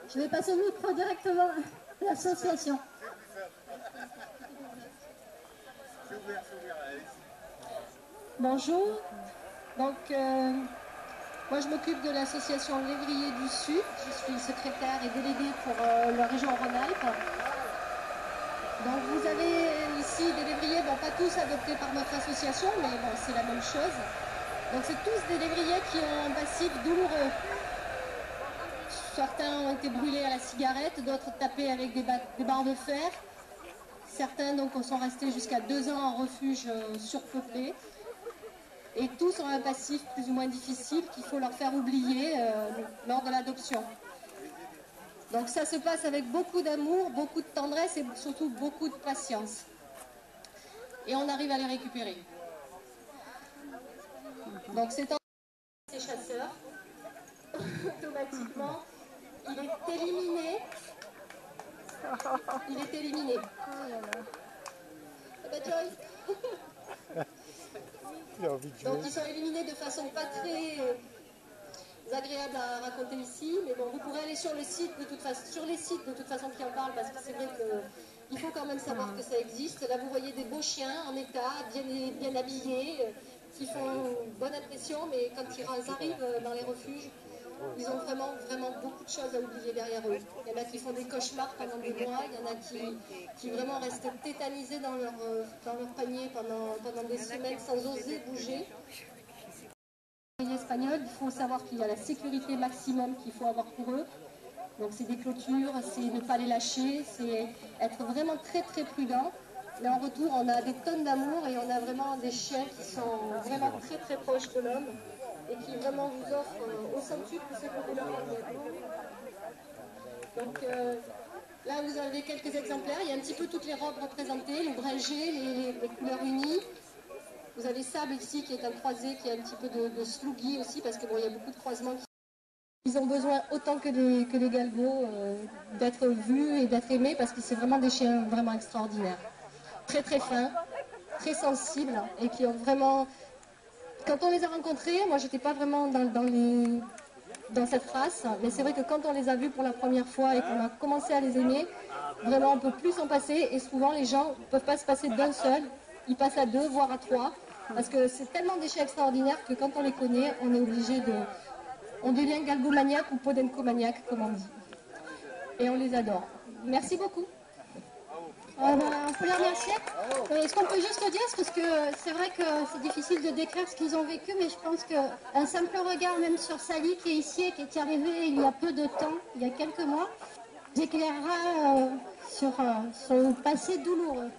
Je vais passer le micro directement à l'association. Bonjour. Donc, moi je m'occupe de l'association Lévrier du Sud. Je suis secrétaire et déléguée pour la région Rhône-Alpes. Donc vous avez ici des lévriers, bon pas tous adoptés par notre association, mais bon c'est la même chose. Donc c'est tous des lévriers qui ont un passif douloureux. Certains ont été brûlés à la cigarette, d'autres tapés avec des barres de fer. Certains donc sont restés jusqu'à 2 ans en refuge surpeuplé. Et tous ont un passif plus ou moins difficile qu'il faut leur faire oublier lors de l'adoption. Donc ça se passe avec beaucoup d'amour, beaucoup de tendresse et surtout beaucoup de patience. Et on arrive à les récupérer. Donc c'est en ces chasseurs, automatiquement, il est éliminé. Il est éliminé. Ah bah Joyce. Donc ils sont éliminés de façon pas très agréable à raconter ici, mais bon, vous pourrez aller sur le site de toute façon, sur les sites de toute façon qui en parlent, parce que c'est vrai qu'il faut quand même savoir que ça existe. Là vous voyez des beaux chiens en état, bien habillés, qui font bonne impression, mais quand ils arrivent dans les refuges, ils ont vraiment beaucoup de choses à oublier derrière eux. Il y en a qui font des cauchemars pendant des mois, il y en a qui vraiment restent tétanisés dans leur panier pendant des semaines sans oser bouger. Espagnol, il faut savoir qu'il y a la sécurité maximum qu'il faut avoir pour eux. Donc c'est des clôtures, c'est ne pas les lâcher, c'est être vraiment très prudent. Mais en retour, on a des tonnes d'amour et on a vraiment des chiens qui sont vraiment très proches de l'homme et qui vraiment vous offrent au centuple ce que vous leur donnez. Donc là, vous avez quelques exemplaires. Il y a un petit peu toutes les robes représentées, le bringé, les couleurs unies. Vous avez Sable ici qui est un croisé, qui a un petit peu de slougui aussi, parce que bon, il y a beaucoup de croisements. Ils ont besoin autant que les galgos d'être vus et d'être aimés, parce que c'est vraiment des chiens vraiment extraordinaires. Très fins, très sensibles, et qui ont vraiment... Quand on les a rencontrés, moi j'étais pas vraiment dans cette race, mais c'est vrai que quand on les a vus pour la première fois et qu'on a commencé à les aimer, vraiment on peut plus s'en passer, et souvent les gens ne peuvent pas se passer d'un seul, ils passent à 2, voire à 3, parce que c'est tellement des chiens extraordinaires que quand on les connaît, on est obligé de... On devient galgomaniaque ou podencomaniaque, comme on dit. Et on les adore. Merci beaucoup. On peut les remercier. Ce qu'on peut juste dire, parce que c'est vrai que c'est difficile de décrire ce qu'ils ont vécu, mais je pense qu'un simple regard, même sur Sally qui est ici et qui est arrivée il y a peu de temps, il y a quelques mois, éclairera sur son passé douloureux.